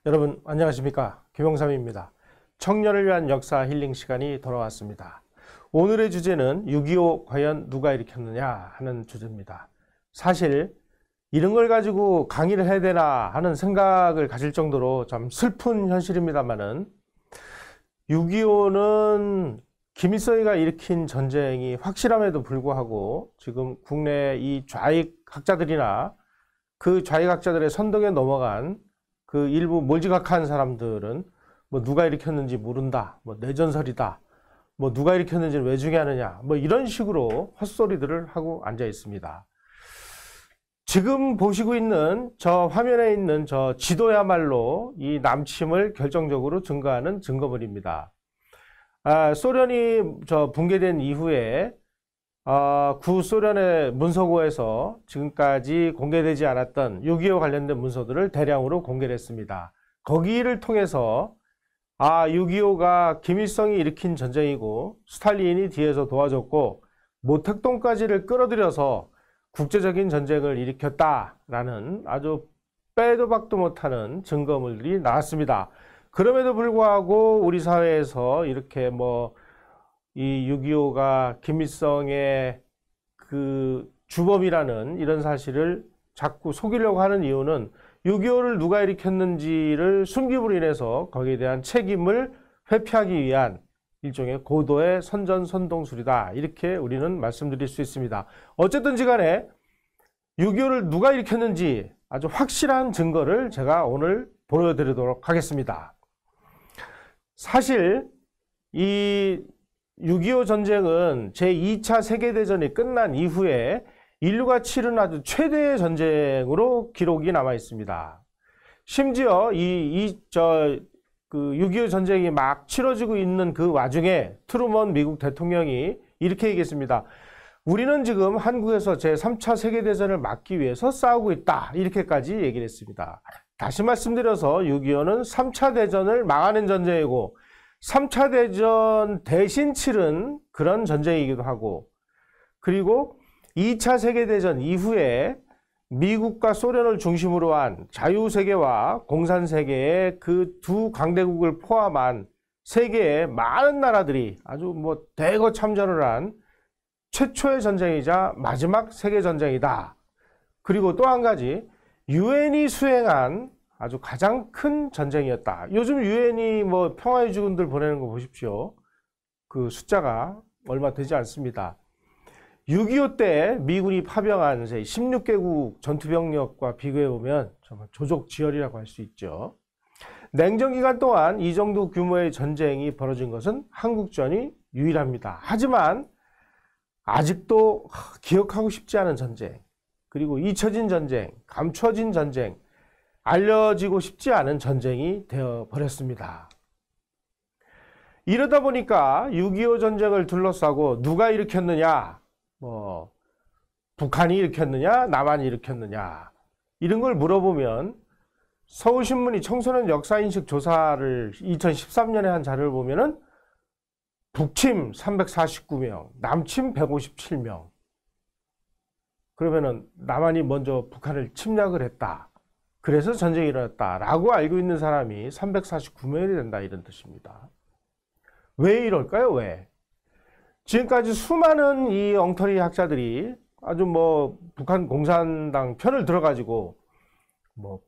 여러분 안녕하십니까, 김영삼입니다. 청년을 위한 역사 힐링 시간이 돌아왔습니다. 오늘의 주제는 6.25 과연 누가 일으켰느냐 하는 주제입니다. 사실 이런 걸 가지고 강의를 해야 되나 하는 생각을 가질 정도로 참 슬픈 현실입니다만은, 6.25는 김일성이가 일으킨 전쟁이 확실함에도 불구하고 지금 국내 이 좌익학자들이나 그 좌익학자들의 선동에 넘어간 그 일부 몰지각한 사람들은 뭐 누가 일으켰는지 모른다, 뭐 내전설이다, 뭐 누가 일으켰는지는 왜 중요하느냐, 뭐 이런 식으로 헛소리들을 하고 앉아 있습니다. 지금 보시고 있는 저 화면에 있는 저 지도야말로 이 남침을 결정적으로 증거하는 증거물입니다. 소련이 붕괴된 이후에 구소련의 문서고에서 지금까지 공개되지 않았던 6.25 관련된 문서들을 대량으로 공개를 했습니다. 거기를 통해서 6.25가 김일성이 일으킨 전쟁이고 스탈린이 뒤에서 도와줬고 모택동까지를 끌어들여서 국제적인 전쟁을 일으켰다라는 아주 빼도 박도 못하는 증거물들이 나왔습니다. 그럼에도 불구하고 우리 사회에서 이렇게 이 6.25가 김일성의 그 주범이라는 이런 사실을 자꾸 속이려고 하는 이유는 6.25를 누가 일으켰는지를 숨김으로 인해서 거기에 대한 책임을 회피하기 위한 일종의 고도의 선전선동술이다, 이렇게 우리는 말씀드릴 수 있습니다. 어쨌든지 간에 6.25를 누가 일으켰는지 아주 확실한 증거를 제가 오늘 보여드리도록 하겠습니다. 사실 이 6.25 전쟁은 제2차 세계대전이 끝난 이후에 인류가 치른 아주 최대의 전쟁으로 기록이 남아 있습니다. 심지어 6.25 전쟁이 막 치러지고 있는 그 와중에 트루먼 미국 대통령이 이렇게 얘기했습니다. 우리는 지금 한국에서 제3차 세계대전을 막기 위해서 싸우고 있다, 이렇게까지 얘기를 했습니다. 다시 말씀드려서 6.25는 3차 대전을 막아낸 전쟁이고 3차 대전 대신 치른 그런 전쟁이기도 하고, 그리고 2차 세계대전 이후에 미국과 소련을 중심으로 한 자유세계와 공산세계의 그 두 강대국을 포함한 세계의 많은 나라들이 아주 대거 참전을 한 최초의 전쟁이자 마지막 세계전쟁이다. 그리고 또 한 가지, 유엔이 수행한 아주 가장 큰 전쟁이었다. 요즘 유엔이 평화의 주군들 보내는 거 보십시오. 그 숫자가 얼마 되지 않습니다. 6.25 때 미군이 파병한 16개국 전투병력과 비교해보면 정말 조족지혈이라고 할 수 있죠. 냉전기간 동안 이 정도 규모의 전쟁이 벌어진 것은 한국전이 유일합니다. 하지만 아직도 기억하고 싶지 않은 전쟁, 그리고 잊혀진 전쟁, 감춰진 전쟁, 알려지고 싶지 않은 전쟁이 되어버렸습니다. 이러다 보니까 6.25 전쟁을 둘러싸고 누가 일으켰느냐, 북한이 일으켰느냐, 남한이 일으켰느냐, 이런 걸 물어보면 서울신문이 청소년 역사인식 조사를 2013년에 한 자료를 보면은 북침 349명, 남침 157명. 그러면은 남한이 먼저 북한을 침략을 했다, 그래서 전쟁이 일어났다라고 알고 있는 사람이 349명이 된다, 이런 뜻입니다. 왜 이럴까요? 왜? 지금까지 수많은 이 엉터리 학자들이 아주 북한 공산당 편을 들어가지고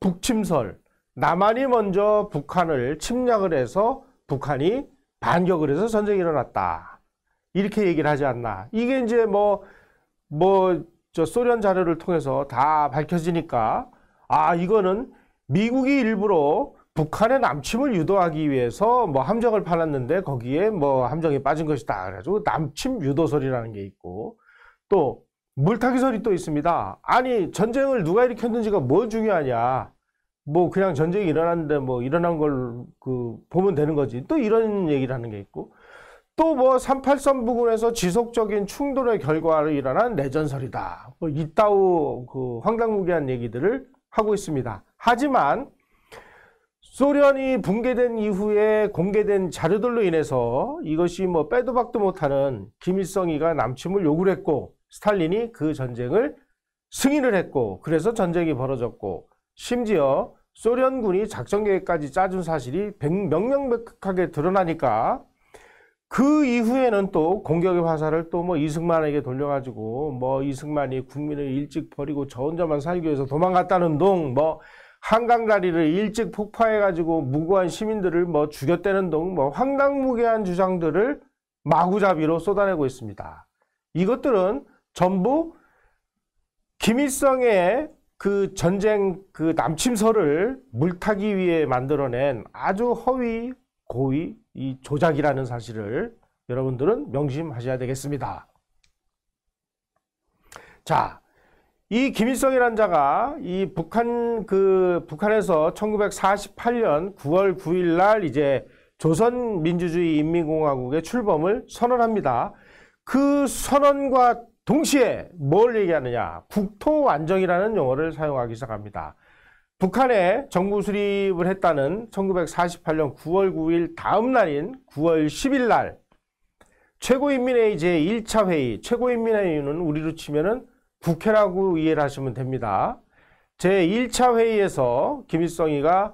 북침설, 남한이 먼저 북한을 침략을 해서 북한이 반격을 해서 전쟁이 일어났다, 이렇게 얘기를 하지 않나. 이게 이제 소련 자료를 통해서 다 밝혀지니까 이거는 미국이 일부러 북한의 남침을 유도하기 위해서 함정을 팔았는데 거기에 함정이 빠진 것이다, 그래가지고 남침 유도설이라는 게 있고, 또 물타기설이 또 있습니다. 아니, 전쟁을 누가 일으켰는지가 뭘 중요하냐, 그냥 전쟁이 일어났는데 일어난 걸 보면 되는 거지, 또 이런 얘기를 하는 게 있고, 또 383 부근에서 지속적인 충돌의 결과로 일어난 내전설이다, 이따우 황당무계한 얘기들을 하고 있습니다. 하지만 소련이 붕괴된 이후에 공개된 자료들로 인해서 이것이 빼도 박도 못하는 김일성이가 남침을 요구를 했고 스탈린이 그 전쟁을 승인을 했고, 그래서 전쟁이 벌어졌고, 심지어 소련군이 작전 계획까지 짜준 사실이 명명백백하게 드러나니까 그 이후에는 또 공격의 화살을 또 뭐 이승만에게 돌려가지고 뭐 이승만이 국민을 일찍 버리고 저 혼자만 살기 위해서 도망갔다는 둥, 뭐 한강 다리를 일찍 폭파해가지고 무고한 시민들을 뭐 죽였다는 둥, 뭐 황당무계한 주장들을 마구잡이로 쏟아내고 있습니다. 이것들은 전부 김일성의 그 전쟁 그 남침설을 물타기 위해 만들어낸 아주 허위 고의 이 조작이라는 사실을 여러분들은 명심하셔야 되겠습니다. 자, 이 김일성이라는 자가 이 북한에서 1948년 9월 9일 날 이제 조선민주주의인민공화국의 출범을 선언합니다. 그 선언과 동시에 뭘 얘기하느냐? 국토완정이라는 용어를 사용하기 시작합니다. 북한에 정부 수립을 했다는 1948년 9월 9일 다음 날인 9월 10일 날 최고인민회의 제1차 회의, 최고인민회의는 우리로 치면은 국회라고 이해를 하시면 됩니다. 제1차 회의에서 김일성이가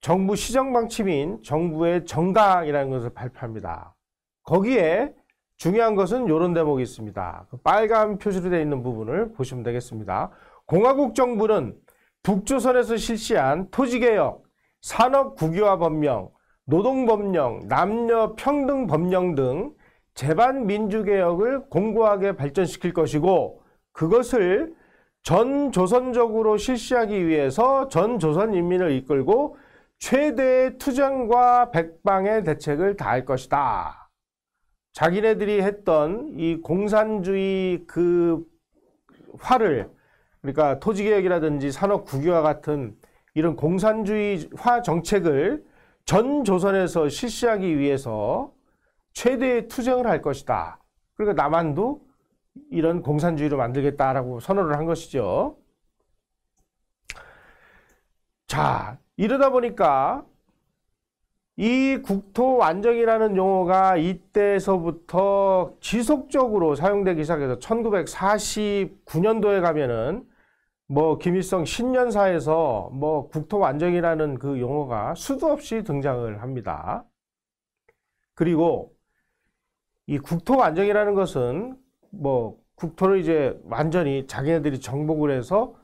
정부 시정방침인 정부의 정강이라는 것을 발표합니다. 거기에 중요한 것은 이런 대목이 있습니다. 빨간 표시로 되어 있는 부분을 보시면 되겠습니다. 공화국 정부는 북조선에서 실시한 토지개혁, 산업국유화법령, 노동법령, 남녀평등법령 등 제반민주개혁을 공고하게 발전시킬 것이고 그것을 전조선적으로 실시하기 위해서 전조선 인민을 이끌고 최대의 투쟁과 백방의 대책을 다할 것이다. 자기네들이 했던 이 공산주의 그 화를, 그러니까 토지개혁이라든지 산업국유화 같은 이런 공산주의화 정책을 전 조선에서 실시하기 위해서 최대의 투쟁을 할 것이다. 그러니까 남한도 이런 공산주의로 만들겠다라고 선언을 한 것이죠. 자, 이러다 보니까 이 국토완정이라는 용어가 이때서부터 지속적으로 사용되기 시작해서 1949년도에 가면은 뭐 김일성 신년사에서 뭐 국토완정이라는 그 용어가 수도 없이 등장을 합니다. 그리고 이 국토완정이라는 것은 뭐 국토를 이제 완전히 자기네들이 정복을 해서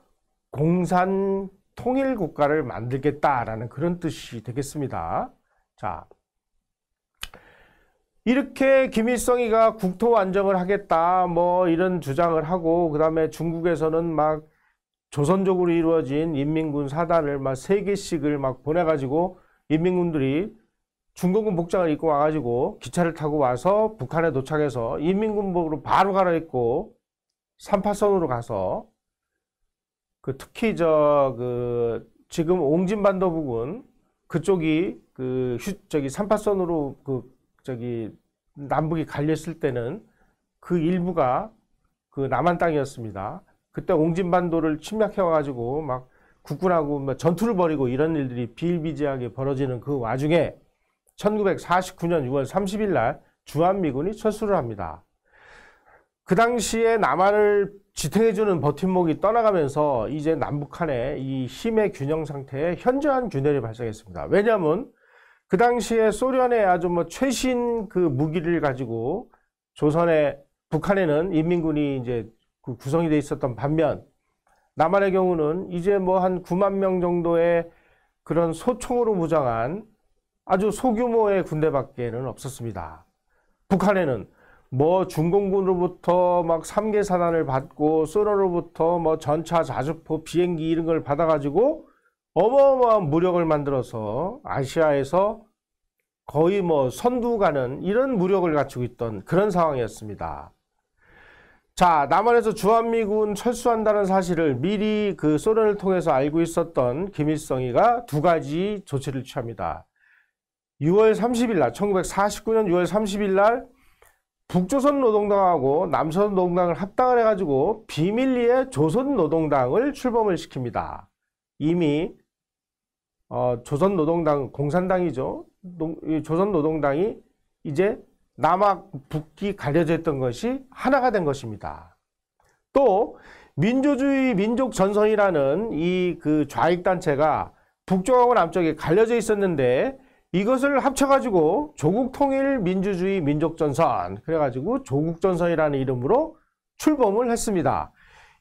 공산 통일 국가를 만들겠다라는 그런 뜻이 되겠습니다. 자, 이렇게 김일성이가 국토 완정을 하겠다 뭐 이런 주장을 하고 그 다음에 중국에서는 막 조선적으로 이루어진 인민군 사단을 막 3개씩을 막 보내가지고 인민군들이 중공군 복장을 입고 와가지고 기차를 타고 와서 북한에 도착해서 인민군복으로 바로 갈아입고 3파선으로 가서 그 특히 지금 옹진반도 부근 그쪽이 저기 3파선으로 남북이 갈렸을 때는 그 일부가 그 남한 땅이었습니다. 그때 옹진반도를 침략해와가지고 막 국군하고 막 전투를 벌이고 이런 일들이 비일비재하게 벌어지는 그 와중에 1949년 6월 30일 날 주한미군이 철수를 합니다. 그 당시에 남한을 지탱해주는 버팀목이 떠나가면서 이제 남북한의 이 힘의 균형 상태에 현저한 균열이 발생했습니다. 왜냐하면 그 당시에 소련의 아주 뭐 최신 그 무기를 가지고 북한에는 인민군이 이제 구성이 돼 있었던 반면 남한의 경우는 이제 뭐 한 9만 명 정도의 그런 소총으로 무장한 아주 소규모의 군대밖에는 없었습니다. 북한에는 뭐 중공군으로부터 막 3개 사단을 받고 소련으로부터 뭐 전차, 자주포, 비행기 이런 걸 받아가지고 어마어마한 무력을 만들어서 아시아에서 거의 뭐 선두가는 이런 무력을 갖추고 있던 그런 상황이었습니다. 자, 남한에서 주한미군 철수한다는 사실을 미리 그 소련을 통해서 알고 있었던 김일성이가 두 가지 조치를 취합니다. 6월 30일 날, 1949년 6월 30일 날 북조선노동당하고 남조선노동당을 합당을 해가지고 비밀리에 조선노동당을 출범을 시킵니다. 이미 조선노동당, 공산당이죠. 조선노동당이 이제 남학, 북이 가려져 있던 것이 하나가 된 것입니다. 또 민주주의 민족전선이라는 이 그 좌익단체가 북쪽하고 남쪽이 갈려져 있었는데 이것을 합쳐가지고 조국통일민주주의 민족전선, 그래가지고 조국전선이라는 이름으로 출범을 했습니다.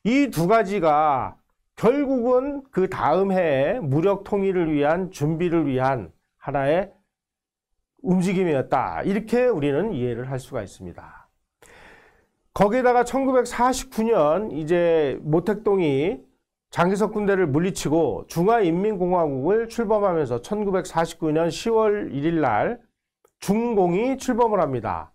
이 두 가지가 결국은 그 다음 해에 무력 통일을 위한 준비를 위한 하나의 움직임이었다. 이렇게 우리는 이해를 할 수가 있습니다. 거기에다가 1949년 이제 모택동이 장기석 군대를 물리치고 중화인민공화국을 출범하면서 1949년 10월 1일 날 중공이 출범을 합니다.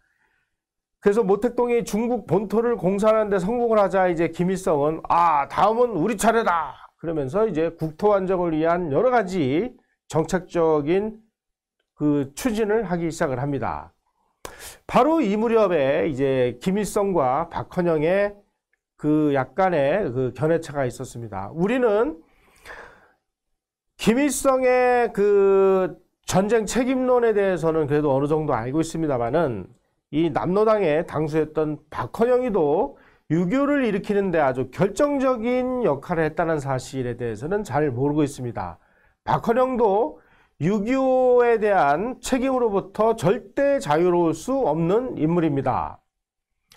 그래서 모택동이 중국 본토를 공산하는 데 성공을 하자 이제 김일성은 다음은 우리 차례다 그러면서 이제 국토 안정을 위한 여러 가지 정책적인 그 추진을 하기 시작을 합니다. 바로 이 무렵에 이제 김일성과 박헌영의 그 약간의 그 견해차가 있었습니다. 우리는 김일성의 그 전쟁 책임론에 대해서는 그래도 어느 정도 알고 있습니다만은 이 남로당의 당수였던 박헌영이도 6.25를 일으키는데 아주 결정적인 역할을 했다는 사실에 대해서는 잘 모르고 있습니다. 박헌영도 6.25에 대한 책임으로부터 절대 자유로울 수 없는 인물입니다.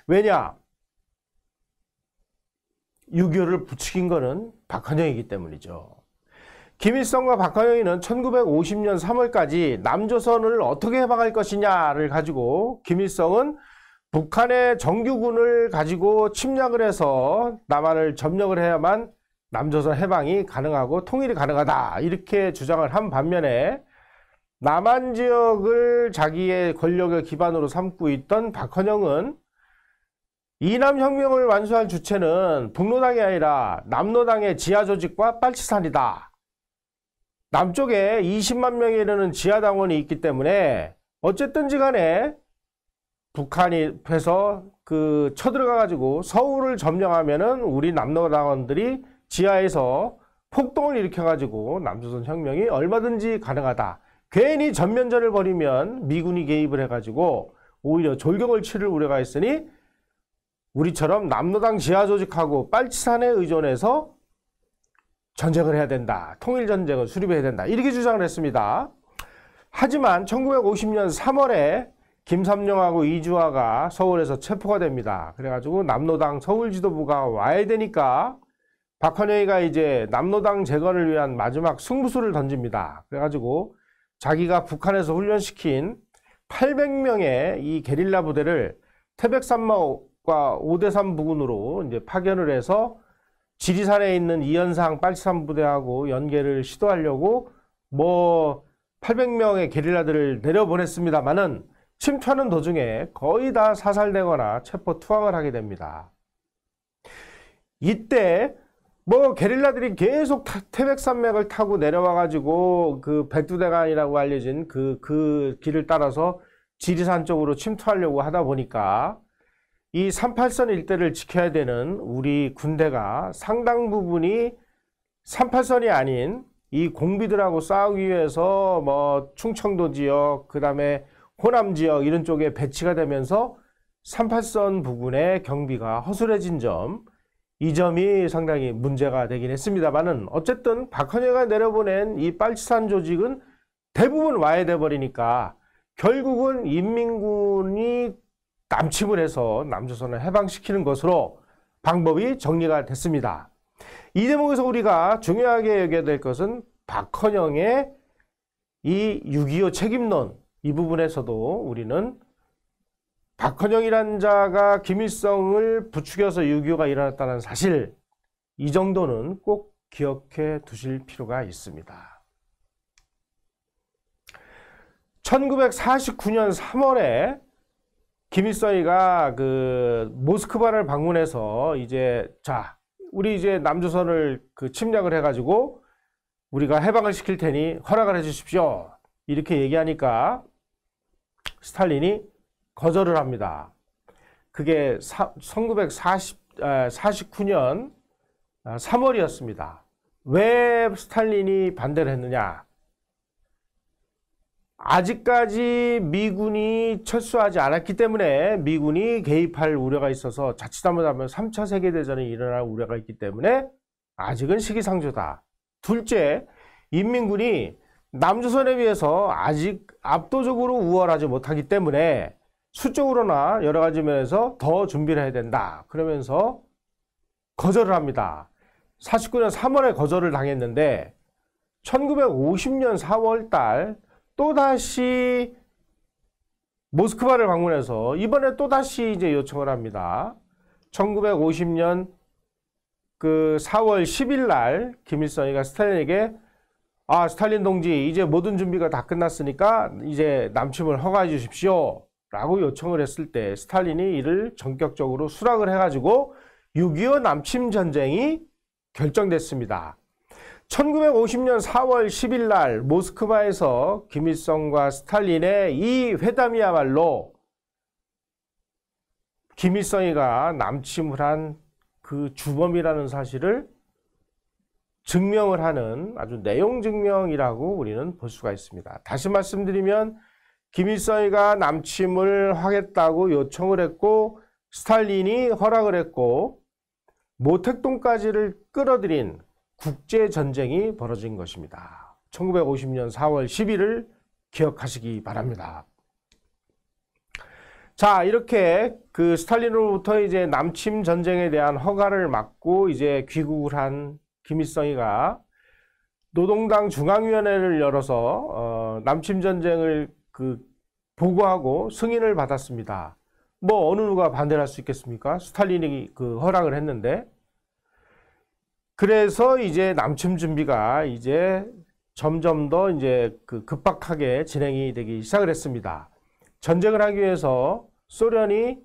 왜냐? 6.25를 부추긴 거는 박헌영이기 때문이죠. 김일성과 박헌영이는 1950년 3월까지 남조선을 어떻게 해방할 것이냐를 가지고 김일성은 북한의 정규군을 가지고 침략을 해서 남한을 점령을 해야만 남조선 해방이 가능하고 통일이 가능하다 이렇게 주장을 한 반면에 남한 지역을 자기의 권력의 기반으로 삼고 있던 박헌영은 이남혁명을 완수할 주체는 북로당이 아니라 남로당의 지하조직과 빨치산이다. 남쪽에 20만 명에 이르는 지하당원이 있기 때문에 어쨌든지 간에 북한이 해서 그 쳐들어가 가지고 서울을 점령하면은 우리 남로당원들이 지하에서 폭동을 일으켜 가지고 남조선 혁명이 얼마든지 가능하다. 괜히 전면전을 벌이면 미군이 개입을 해 가지고 오히려 졸경을 치를 우려가 있으니 우리처럼 남로당 지하조직하고 빨치산에 의존해서 전쟁을 해야 된다. 통일전쟁을 수립해야 된다. 이렇게 주장을 했습니다. 하지만 1950년 3월에 김삼룡하고 이주화가 서울에서 체포가 됩니다. 그래가지고 남로당 서울지도부가 와야 되니까 박헌영이가 이제 남로당 재건을 위한 마지막 승부수를 던집니다. 그래가지고 자기가 북한에서 훈련시킨 800명의 이 게릴라 부대를 태백산마과 오대산 부근으로 이제 파견을 해서 지리산에 있는 이현상 빨치산 부대하고 연계를 시도하려고 800명의 게릴라들을 내려보냈습니다만은 침투하는 도중에 거의 다 사살되거나 체포 투항을 하게 됩니다. 이때 게릴라들이 계속 태백산맥을 타고 내려와 가지고 그 백두대간이라고 알려진 그 길을 따라서 지리산 쪽으로 침투하려고 하다 보니까 이 38선 일대를 지켜야 되는 우리 군대가 상당 부분이 38선이 아닌 이 공비들하고 싸우기 위해서 충청도 지역, 그 다음에 호남 지역 이런 쪽에 배치가 되면서 38선 부근의 경비가 허술해진 점, 이 점이 상당히 문제가 되긴 했습니다만은 어쨌든 박헌영이가 내려보낸 이 빨치산 조직은 대부분 와해 돼 버리니까 결국은 인민군이 남침을 해서 남조선을 해방시키는 것으로 방법이 정리가 됐습니다. 이 대목에서 우리가 중요하게 여겨야 될 것은 박헌영의 이 6.25 책임론, 이 부분에서도 우리는 박헌영이라는 자가 김일성을 부추겨서 6.25가 일어났다는 사실, 이 정도는 꼭 기억해 두실 필요가 있습니다. 1949년 3월에 김일성이가 모스크바를 방문해서 우리 이제 남조선을 침략을 해가지고 우리가 해방을 시킬 테니 허락을 해주십시오. 이렇게 얘기하니까 스탈린이 거절을 합니다. 그게 1949년 3월이었습니다. 왜 스탈린이 반대를 했느냐? 아직까지 미군이 철수하지 않았기 때문에 미군이 개입할 우려가 있어서 자칫 잘못하면 3차 세계대전이 일어날 우려가 있기 때문에 아직은 시기상조다. 둘째, 인민군이 남조선에 비해서 아직 압도적으로 우월하지 못하기 때문에 수적으로나 여러 가지 면에서 더 준비를 해야 된다. 그러면서 거절을 합니다. 49년 3월에 거절을 당했는데 1950년 4월 달 또다시 모스크바를 방문해서 이번에 또다시 이제 요청을 합니다. 1950년 그 4월 10일 날 김일성이가 스탈린에게 스탈린 동지 이제 모든 준비가 다 끝났으니까 이제 남침을 허가해 주십시오 라고 요청을 했을 때 스탈린이 이를 전격적으로 수락을 해가지고 6.25 남침 전쟁이 결정됐습니다. 1950년 4월 10일 날 모스크바에서 김일성과 스탈린의 이 회담이야말로 김일성이가 남침을 한 그 주범이라는 사실을 증명을 하는 아주 내용 증명이라고 우리는 볼 수가 있습니다. 다시 말씀드리면 김일성이가 남침을 하겠다고 요청을 했고 스탈린이 허락을 했고 모택동까지를 끌어들인 국제전쟁이 벌어진 것입니다. 1950년 4월 10일을 기억하시기 바랍니다. 자, 이렇게 그 스탈린으로부터 이제 남침 전쟁에 대한 허가를 받고 이제 귀국을 한 김일성이가 노동당 중앙위원회를 열어서 남침 전쟁을 보고하고 승인을 받았습니다. 뭐 어느 누가 반대를 할 수 있겠습니까? 스탈린이 그 허락을 했는데. 그래서 이제 남침 준비가 이제 점점 더 이제 급박하게 진행이 되기 시작을 했습니다. 전쟁을 하기 위해서 소련이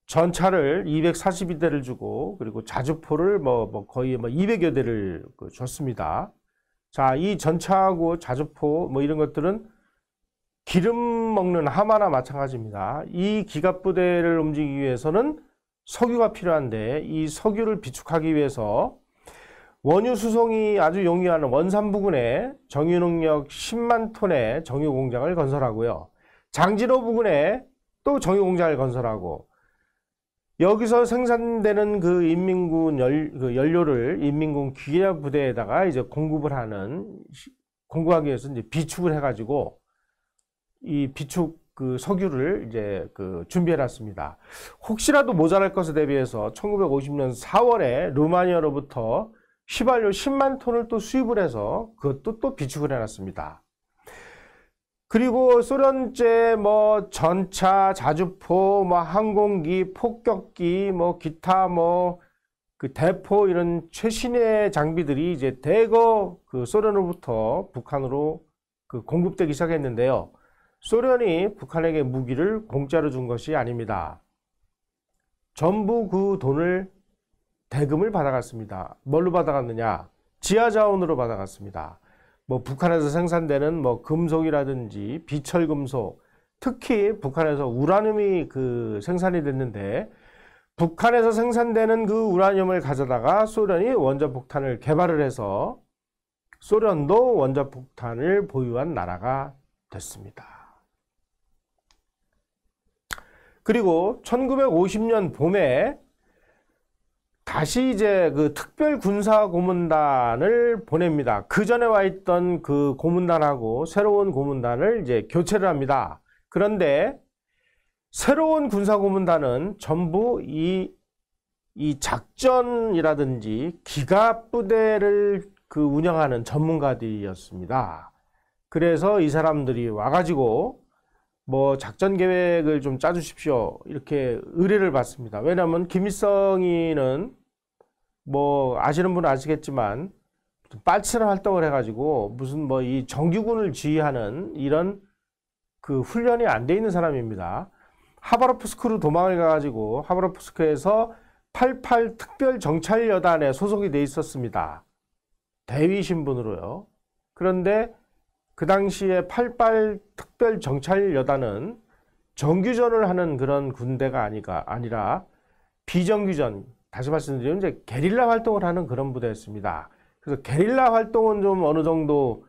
전차를 242대를 주고 그리고 자주포를 거의 200여 대를 줬습니다. 자, 이 전차하고 자주포 이런 것들은 기름 먹는 하마나 마찬가지입니다. 이 기갑부대를 움직이기 위해서는 석유가 필요한데 이 석유를 비축하기 위해서 원유 수송이 아주 용이한 원산 부근에 정유능력 10만 톤의 정유 공장을 건설하고요. 장진호 부근에 또 정유 공장을 건설하고 여기서 생산되는 그 인민군 연료를 인민군 기갑 부대에다가 이제 공급하기 위해서 이제 비축을 해가지고 이 비축 석유를 이제 준비해 놨습니다. 혹시라도 모자랄 것에 대비해서 1950년 4월에 루마니아로부터 휘발유 10만 톤을 또 수입을 해서 그것도 또 비축을 해 놨습니다. 그리고 소련제 전차, 자주포, 항공기, 폭격기, 기타 대포 이런 최신의 장비들이 이제 대거 소련으로부터 북한으로 공급되기 시작했는데요. 소련이 북한에게 무기를 공짜로 준 것이 아닙니다. 전부 그 돈을 대금을 받아갔습니다. 뭘로 받아갔느냐? 지하자원으로 받아갔습니다. 북한에서 생산되는 금속이라든지 비철금속, 특히 북한에서 우라늄이 생산이 됐는데 북한에서 생산되는 그 우라늄을 가져다가 소련이 원자폭탄을 개발을 해서 소련도 원자폭탄을 보유한 나라가 됐습니다. 그리고 1950년 봄에 다시 이제 특별 군사 고문단을 보냅니다. 그 전에 와 있던 그 고문단하고 새로운 고문단을 이제 교체를 합니다. 그런데 새로운 군사 고문단은 전부 이 작전이라든지 기갑 부대를 운영하는 전문가들이었습니다. 그래서 이 사람들이 와가지고 작전 계획을 좀 짜주십시오. 이렇게 의뢰를 받습니다. 왜냐하면 김일성이는 아시는 분은 아시겠지만 빨치는 활동을 해가지고 무슨 이 정규군을 지휘하는 이런 훈련이 안 돼 있는 사람입니다. 하바롭스크로 도망을 가가지고 하바롭스크에서 88 특별 정찰여단에 소속이 돼 있었습니다. 대위 신분으로요. 그런데 그 당시에 88 특별 정찰여단은 정규전을 하는 그런 군대가 아니라 비정규전, 다시 말씀드리면 이제 게릴라 활동을 하는 그런 부대였습니다. 그래서 게릴라 활동은 좀 어느 정도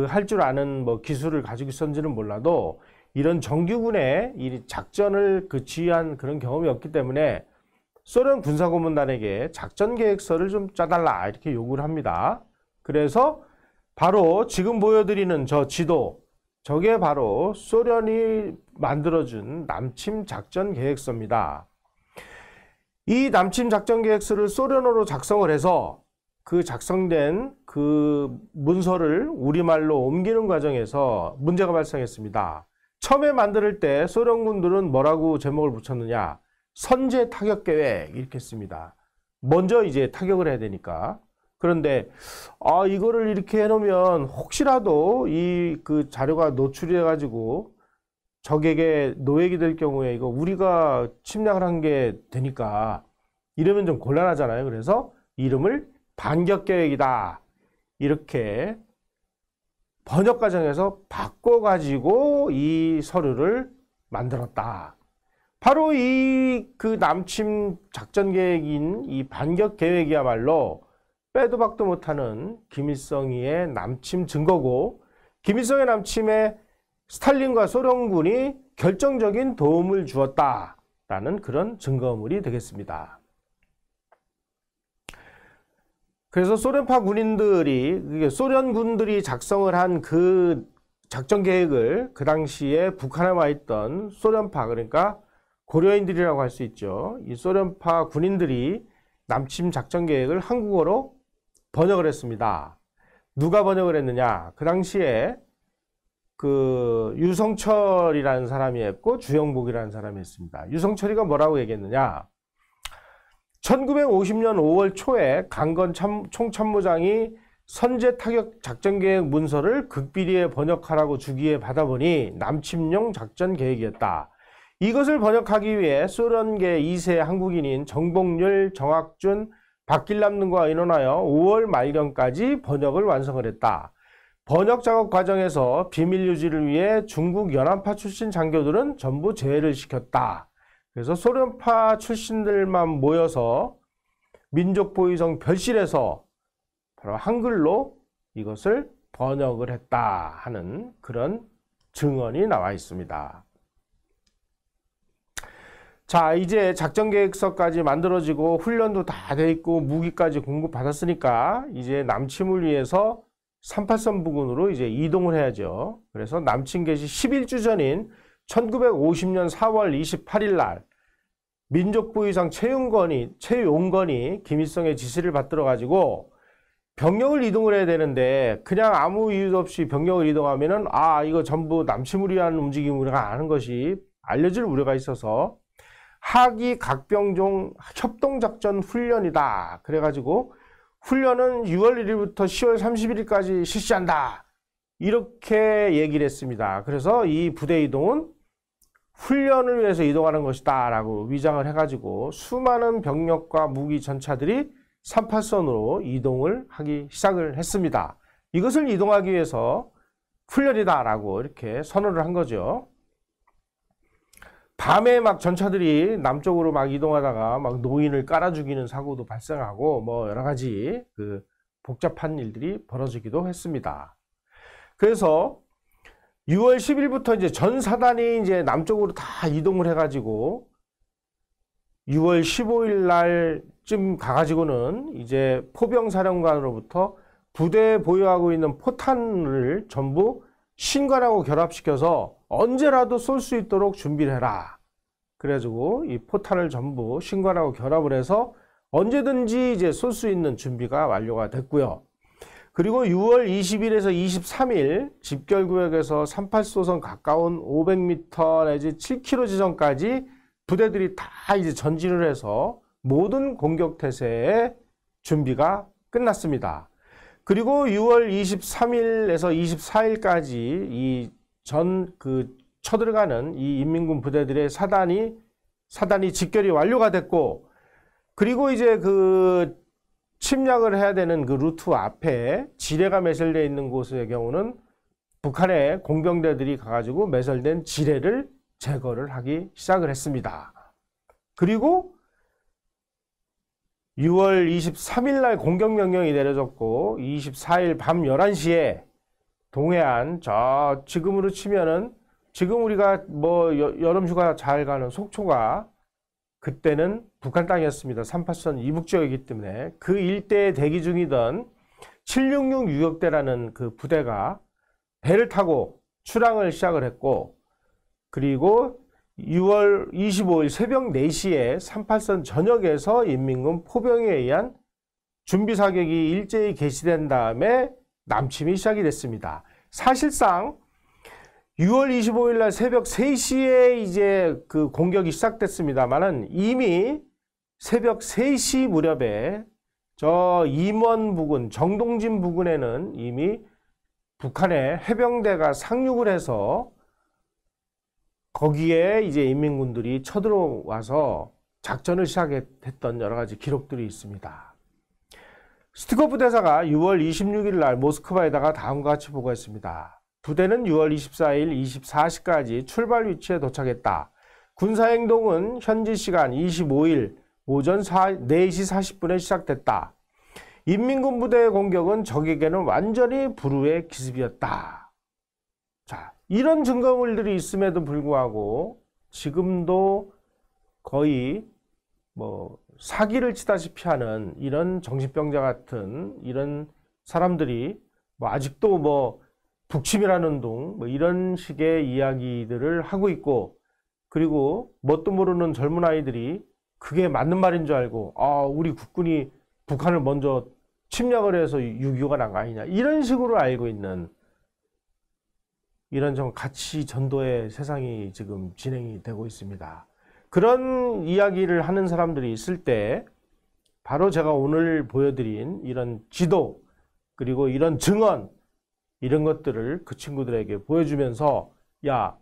할 줄 아는 기술을 가지고 있었는지는 몰라도 이런 정규군의 이 작전을 지휘한 그런 경험이 없기 때문에 소련 군사고문단에게 작전 계획서를 좀 짜달라 이렇게 요구를 합니다. 그래서 바로 지금 보여드리는 저 지도, 저게 바로 소련이 만들어준 남침 작전 계획서입니다. 이 남침 작전 계획서를 소련어로 작성을 해서 그 작성된 그 문서를 우리말로 옮기는 과정에서 문제가 발생했습니다. 처음에 만들 때 소련군들은 뭐라고 제목을 붙였느냐? 선제 타격 계획 이렇게 씁니다. 먼저 이제 타격을 해야 되니까. 그런데 이거를 이렇게 해놓으면 혹시라도 이 그 자료가 노출해 가지고 적에게 노획이 될 경우에 이거 우리가 침략을 한 게 되니까 이러면 좀 곤란하잖아요. 그래서 이름을 반격 계획이다 이렇게 번역 과정에서 바꿔 가지고 이 서류를 만들었다. 바로 이 그 남침 작전 계획인 이 반격 계획이야말로 빼도 박도 못하는 김일성이의 남침 증거고, 김일성의 남침에 스탈린과 소련군이 결정적인 도움을 주었다라는 그런 증거물이 되겠습니다. 그래서 소련파 군인들이, 소련군들이 작성을 한 그 작전 계획을 그 당시에 북한에 와 있던 소련파, 그러니까 고려인들이라고 할 수 있죠. 이 소련파 군인들이 남침 작전 계획을 한국어로 번역을 했습니다. 누가 번역을 했느냐? 그 당시에 그 유성철이라는 사람이 했고 주영복이라는 사람이 했습니다. 유성철이가 뭐라고 얘기했느냐? 1950년 5월 초에 강건 총참모장이 선제 타격 작전 계획 문서를 극비리에 번역하라고 주기에 받아보니 남침용 작전 계획이었다. 이것을 번역하기 위해 소련계 2세 한국인인 정복률, 정학준, 박길남 등과 의논하여 5월 말경까지 번역을 완성을 했다. 번역 작업 과정에서 비밀 유지를 위해 중국 연합파 출신 장교들은 전부 제외를 시켰다. 그래서 소련파 출신들만 모여서 민족보위성 별실에서 바로 한글로 이것을 번역을 했다 하는 그런 증언이 나와 있습니다. 자, 이제 작전계획서까지 만들어지고 훈련도 다 돼 있고 무기까지 공급받았으니까 이제 남침을 위해서 38선 부근으로 이제 이동을 해야죠. 그래서 남침 개시 11주 전인 1950년 4월 28일 날 민족부의장 최용건이 김일성의 지시를 받들어 가지고 병력을 이동을 해야 되는데 그냥 아무 이유도 없이 병력을 이동하면은 이거 전부 남침을 위한 움직임을 우리가 아는 것이 알려질 우려가 있어서 하기 각병종 협동작전 훈련이다. 그래가지고 훈련은 6월 1일부터 10월 31일까지 실시한다. 이렇게 얘기를 했습니다. 그래서 이 부대 이동은 훈련을 위해서 이동하는 것이다 라고 위장을 해가지고 수많은 병력과 무기 전차들이 38선으로 이동을 하기 시작을 했습니다. 이것을 이동하기 위해서 훈련이다 라고 이렇게 선언을 한 거죠. 밤에 막 전차들이 남쪽으로 막 이동하다가 막 노인을 깔아 죽이는 사고도 발생하고 뭐 여러 가지 그 복잡한 일들이 벌어지기도 했습니다. 그래서 6월 10일부터 이제 전 사단이 이제 남쪽으로 다 이동을 해가지고 6월 15일 날쯤 가가지고는 이제 포병사령관으로부터 부대에 보유하고 있는 포탄을 전부 신관하고 결합시켜서 언제라도 쏠 수 있도록 준비를 해라. 그래가지고 이 포탄을 전부 신관하고 결합을 해서 언제든지 이제 쏠 수 있는 준비가 완료가 됐고요. 그리고 6월 20일에서 23일 집결구역에서 38소선 가까운 500m 내지 7km 지점까지 부대들이 다 이제 전진을 해서 모든 공격 태세의 준비가 끝났습니다. 그리고 6월 23일에서 24일까지 이 쳐들어가는 이 인민군 부대들의 사단이 집결이 완료가 됐고, 그리고 이제 그 침략을 해야 되는 그 루트 앞에 지뢰가 매설되어 있는 곳의 경우는 북한의 공병대들이 가가지고 매설된 지뢰를 제거를 하기 시작을 했습니다. 그리고 6월 23일 날 공격명령이 내려졌고 24일 밤 11시에 동해안 지금으로 치면은 지금 우리가 뭐 여름휴가 잘 가는 속초가 그때는 북한 땅이었습니다. 38선 이북 지역이기 때문에 그 일대에 대기 중이던 766 유격대라는 그 부대가 배를 타고 출항을 시작을 했고, 그리고 6월 25일 새벽 4시에 38선 전역에서 인민군 포병에 의한 준비 사격이 일제히 개시된 다음에 남침이 시작이 됐습니다. 사실상 6월 25일 날 새벽 3시에 이제 그 공격이 시작됐습니다만은 이미 새벽 3시 무렵에 저 임원 부근, 정동진 부근에는 이미 북한의 해병대가 상륙을 해서 거기에 이제 인민군들이 쳐들어와서 작전을 시작했던 여러 가지 기록들이 있습니다. 스티코프 대사가 6월 26일 날 모스크바에다가 다음과 같이 보고했습니다. 부대는 6월 24일 24시까지 출발 위치에 도착했다. 군사행동은 현지 시간 25일 오전 4시 40분에 시작됐다. 인민군 부대의 공격은 적에게는 완전히 불우의 기습이었다. 자, 이런 증거물들이 있음에도 불구하고 지금도 거의 뭐 사기를 치다시피 하는 이런 정신병자 같은 이런 사람들이 뭐 아직도 뭐 북침이라는 둥 뭐 이런 식의 이야기들을 하고 있고, 그리고 뭣도 모르는 젊은 아이들이 그게 맞는 말인 줄 알고 우리 국군이 북한을 먼저 침략을 해서 6.25가 난 거 아니냐 이런 식으로 알고 있는 이런 좀 가치 전도의 세상이 지금 진행이 되고 있습니다. 그런 이야기를 하는 사람들이 있을 때 바로 제가 오늘 보여드린 이런 지도 그리고 이런 증언 이런 것들을 그 친구들에게 보여주면서 야,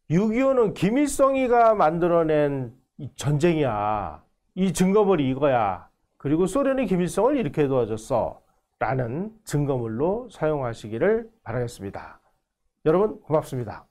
6.25는 김일성이가 만들어낸 전쟁이야. 이 증거물이 이거야. 그리고 소련이 김일성을 이렇게 도와줬어. 라는 증거물로 사용하시기를 바라겠습니다. 여러분 고맙습니다.